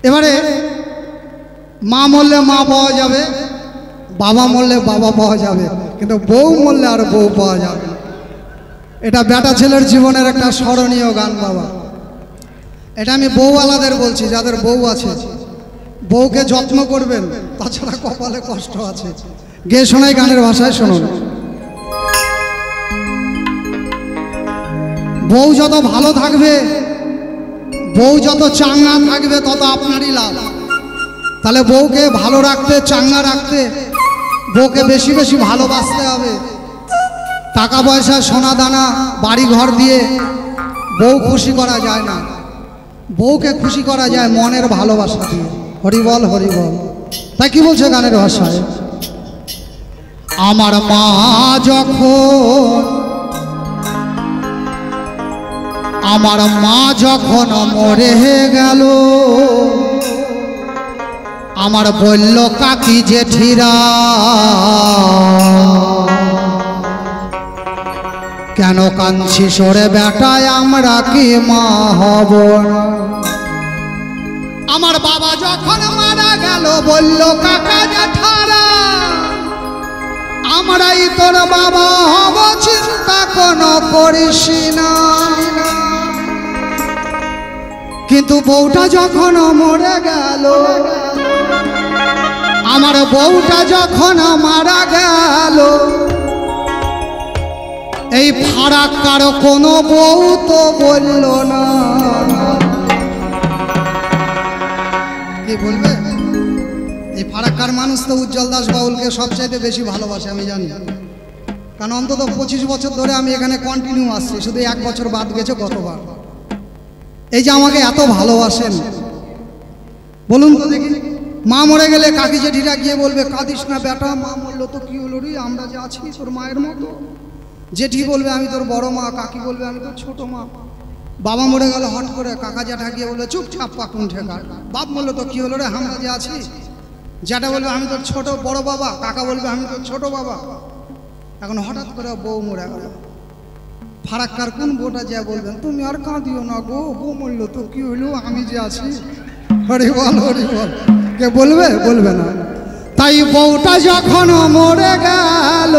এবারে মা মরলে মা পাওয়া যাবে, বাবা মরলে বাবা পাওয়া যাবে, কিন্তু বউ মরলে আর বউ পাওয়া যাবে। এটা বেটা ছেলের জীবনের একটা স্মরণীয় গান বাবা। এটা আমি বউওয়ালাদের বলছি, যাদের বউ আছে বউকে যত্ন করবেন, তাছাড়া কপালে কষ্ট আছে। গেয়ে শোনাই গানের ভাষায় শুনুন। বউ যত ভালো থাকবে, বউ যত চাঙ্গা থাকবে, তত আপনারই লাভ। তাহলে বউকে ভালো রাখতে, চাঙ্গা রাখতে বউকে বেশি বেশি ভালোবাসতে হবে। টাকা পয়সা সোনা দানা বাড়ি ঘর দিয়ে বউ খুশি করা যায় না, বউকে খুশি করা যায় মনের ভালোবাসা দিয়ে। হরিবল হরিবল। তাই কি বলছে গানের ভাষায়? আমার মা যখন মরে গেল, আমার বলল কাকি জেঠিরা, কেন কাঁদছি সরে বেটায়, আমরা কি মা হব না? আমার বাবা যখন মারা গেল, বলল কাকা জেঠারা, আমরাই তোর বাবা হব, চিন্তা কোনো করিস না। কিন্তু বউটা যখন মরে গেল, আমার বউটা যখন মারা গেল, এই ফারাক কারো কোনো বউ তো বলল না। কি বলবে? এই ফারাক্কার মানুষ তো উজ্জ্বল দাস বাউলকে সবচাইতে বেশি ভালোবাসে, আমি জানি। কারণ অন্তত 25 বছর ধরে আমি এখানে কন্টিনিউ আসছি, শুধু 1 বছর বাদ গেছে গতবার। এই যে আমাকে এত ভালোবাসেন, বলুন তো দেখি। মা মরে গেলে কাকি জেঠিরা গিয়ে বলবে কাঁদিস না বেটা, মা মরলো তো কি হলো রে, আমরা যে আছি তোর মায়ের মতো। জেঠি বলবে আমি তোর বড় মা, কাকি বলবে আমি তোর ছোট মা। বাবা মরে গেল হট করে, কাকা জ্যাঠা গিয়ে বলবে চুপচাপ পাকুন ঠেকার, বাপ মরলো তো কি হলো রে, আমরা যে আছি। জ্যাঠা বলবে আমি তোর ছোট বড় বাবা, কাকা বলবে আমি তোর ছোট বাবা। এখন হঠাৎ করে বউ মরে গেল, ফারাক্কার কোন বউটা যা বলবেন তুমি আর কাঁদিও না গো, বউ মরলো তো কি হইলো, আমি যে আছি। হরিবল হরিবল। কে বলবে? বলবে না। তাই বউটা যখন মরে গেল,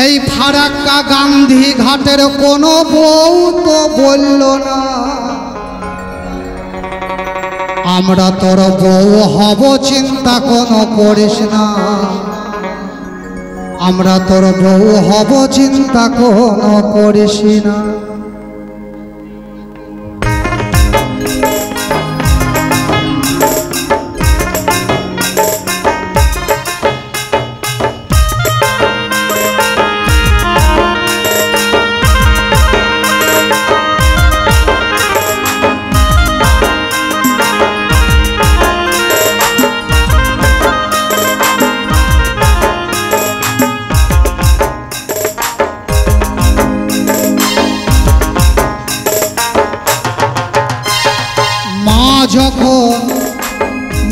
এই ফারাক্কা গান্ধী ঘাটের কোনো বউ তো বলল না আমরা তোর বউ হব, চিন্তা কোনো করিস না। আমরা তোর বউ হব, চিন্তা কোনো করিস না।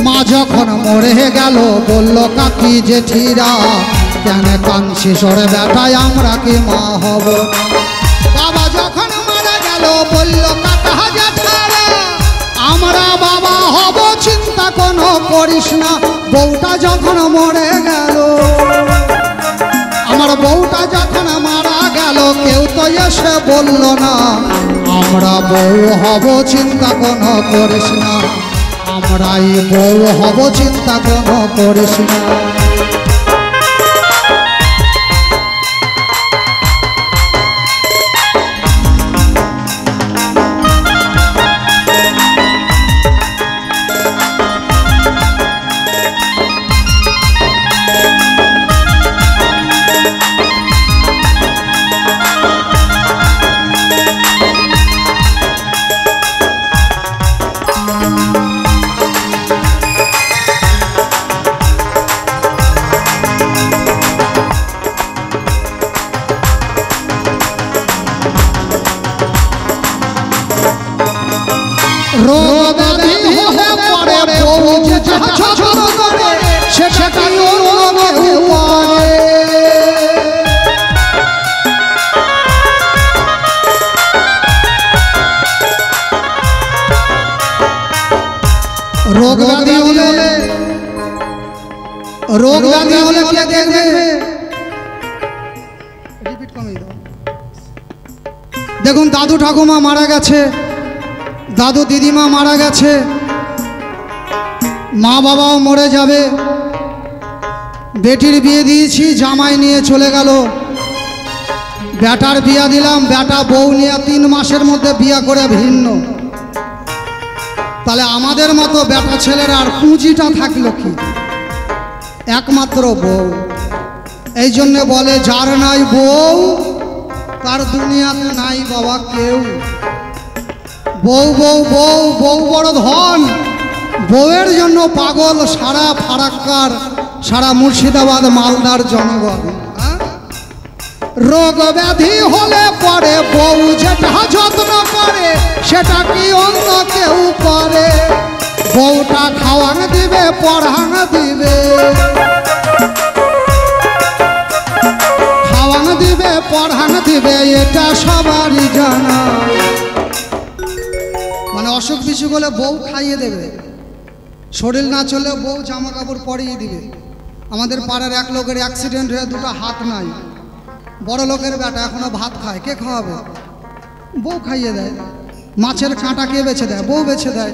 মা যখন মরে গেল, বলল কাকি জেঠিরা, কেন কাঁদছি সরে বেটায়, আমরা কি মা হব না? বাবা যখন মারা গেল, বলল কাকা জেঠারা, আমরা বাবা হব, চিন্তা কোনো করিস না। বউটা যখন মরে গেল, আমার বউটা যখন মারা গেল, কেউ তো এসে বলল না আমরা বউ হব, চিন্তা কোনো করিস না। আমরাই বউ হব, চিন্তা কোনো করিস না। রোগ ব্যাধি হলে কে দেখবে? দেখুন দাদু ঠাকুমা মারা গেছে, দাদু দিদিমা মারা গেছে, মা বাবাও মরে যাবে, বেটির বিয়ে দিয়েছি জামাই নিয়ে চলে গেল, বেটার বিয়া দিলাম, বেটা বউ নিয়ে 3 মাসের মধ্যে বিয়া করে ভিন্ন। তাহলে আমাদের মতো বেটা ছেলের আর পুঁজিটা থাকলো কি? একমাত্র বউ। এই জন্য বলে যার নাই বউ তার দুনিয়াতে নাই বাবা কেউ। বউ বউ বউ বউ বড় ধন, বউয়ের জন্য পাগল সারা ফারাক্কার, সারা মুর্শিদাবাদ মালদার জনগণ। রোগ ব্যাধি হলে পরে বউ যেটা যত্ন করে সেটা কি অন্য কেউ করে? বউটা খাওয়ান দিবে, পড়ান দিবে, খাওয়ান দিবে, পড়ান দিবে, এটা সবারই জানা। মানে অসুখ বিসুখ হলে বউ খাইয়ে দেবে, শরীর না চললে বউ জামা কাপড় পরিয়ে দিবে। আমাদের পাড়ার এক লোকের অ্যাক্সিডেন্ট হয়ে 2টা হাত নাই, বড় লোকের বেটা এখনো ভাত খায়, কে খাওয়াবে? বউ খাইয়ে দেয়। মাছের কাঁটা কে বেছে দেয়? বউ বেছে দেয়।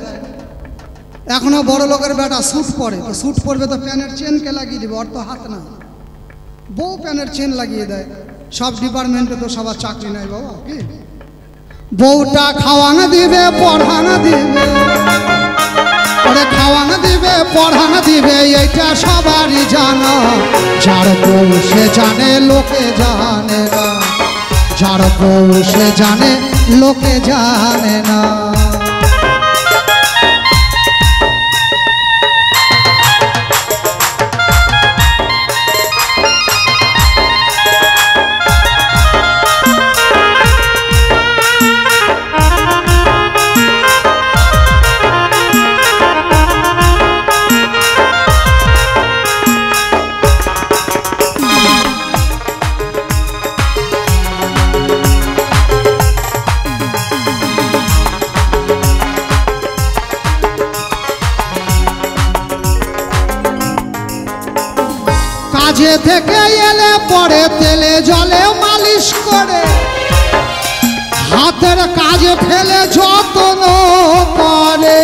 এখনো বড় লোকের বেটা স্যুট পরে, তো স্যুট পরবে তো প্যানের চেন কে লাগিয়ে দিবে? ওর তো হাত না, বউ প্যানের চেন লাগিয়ে দেয়। সব ডিপার্টমেন্টে তো সবার চাকরি নাই বাবা, কি? বউটা খাওয়ানো দিবে, পড়ানো দিবে, ওরে খাওয়ানো দিবে, পড়ানো দিবে, এইটা সবারই জানা। যার বউ সে জানে, লোকে জানে না। যার বউ সে জানে, লোকে জানে না। কাজে থেকে এলে পরে তেলে জলে মালিশ করে, হাতের কাজে ফেলে যত্ন করে।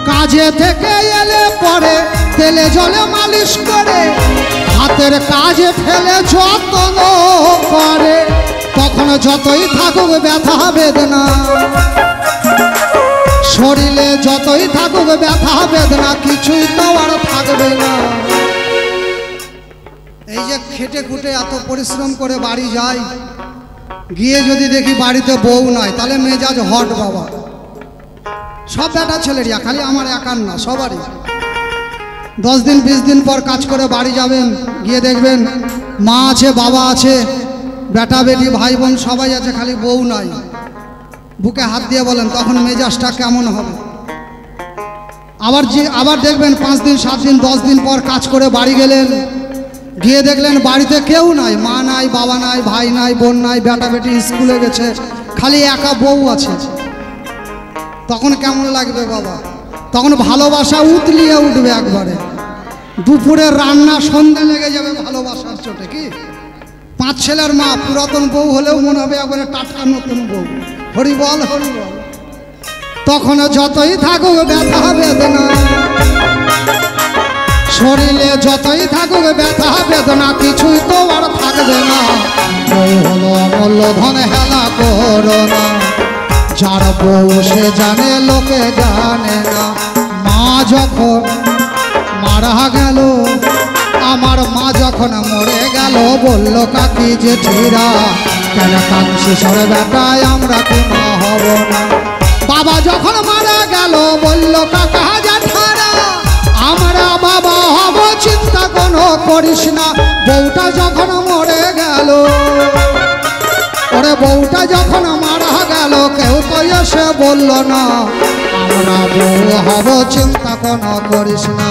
কাজে থেকে এলে পরে তেলে জলে মালিশ করে, হাতের কাজে ফেলে যত্ন করে। তখন যতই থাকুক ব্যথা বেদনা, শরীরে যতই থাকুক ব্যথা বেদনা, কিছুই তো আর থাকবে না। এই যে খেটে খুটে এত পরিশ্রম করে বাড়ি যাই, গিয়ে যদি দেখি বাড়িতে বউ নাই, তাহলে মেজাজ হট বাবা। সব বেটা ছেলেরিয়া, খালি আমার একার না, সবারই। 10 দিন 20 দিন পর কাজ করে বাড়ি যাবেন, গিয়ে দেখবেন মা আছে, বাবা আছে, বেটা বেটি ভাই বোন সবাই আছে, খালি বউ নাই। বুকে হাত দিয়ে বলেন তখন মেজাজটা কেমন হবে? আবার দেখবেন 5 দিন 7 দিন 10 দিন পর কাজ করে বাড়ি গেলেন, গিয়ে দেখলেন বাড়িতে কেউ নাই, মা নাই, বাবা নাই, ভাই নাই, বোন নাই, বেটা বেটি স্কুলে গেছে, খালি একা বউ আছে। তখন কেমন লাগবে বাবা? তখন ভালোবাসা উতলিয়ে উঠবে একবারে। দুপুরের রান্না সন্ধ্যা লেগে যাবে ভালোবাসার চোটে, কি? 5 ছেলের মা, পুরাতন বউ হলেও মনে হবে একবারে টাটকা নতুন বউ। হরি বল, হরি বল। তখন যতই থাকুক ব্যথা বেদনা, শরীরে যতই থাকুক ব্যথা বেদনা, কিছুই তো আর থাকবে না। বউ হলো অমূল্য ধন, হেলা করো না। যার বউ সে জানে, লোকে জানে না। মা যখন মারা গেল, আমার মা যখন মরে গেল, বলল কাকি জেঠিরা, কেন কাঁদছি সরে বেটায়, আমরা কি মা হব না? বাবা যখন মারা গেল, বলল কাকা জ্যাঠারা, আমরা বাবা হব, চিন্তা কোনো করিস না। বউটা যখন মরে গেল, ওরে বউটা যখন মারা গেল, কেউ তো এসে বলল না আমরা বউ হব, চিন্তা কোনো করিস না।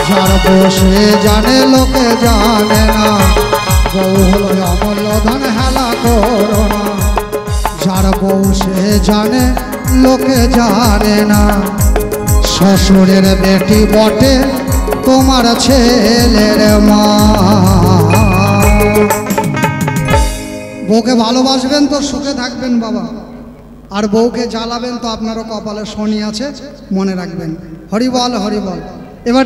যার বউ সে জানে, লোকে জানে না। বউ হলো অমূল্য ধন হেলা করো না, যার বউ সে জানে লোকে জানে না, শ্বশুরের বেটি বটে তোমার ছেলের মা। বউকে ভালোবাসবেন তো সুখে থাকবেন বাবা, আর বউকে জ্বালাবেন তো আপনারও কপালে শনি আছে, মনে রাখবেন। হরি বল হরি বল। এবার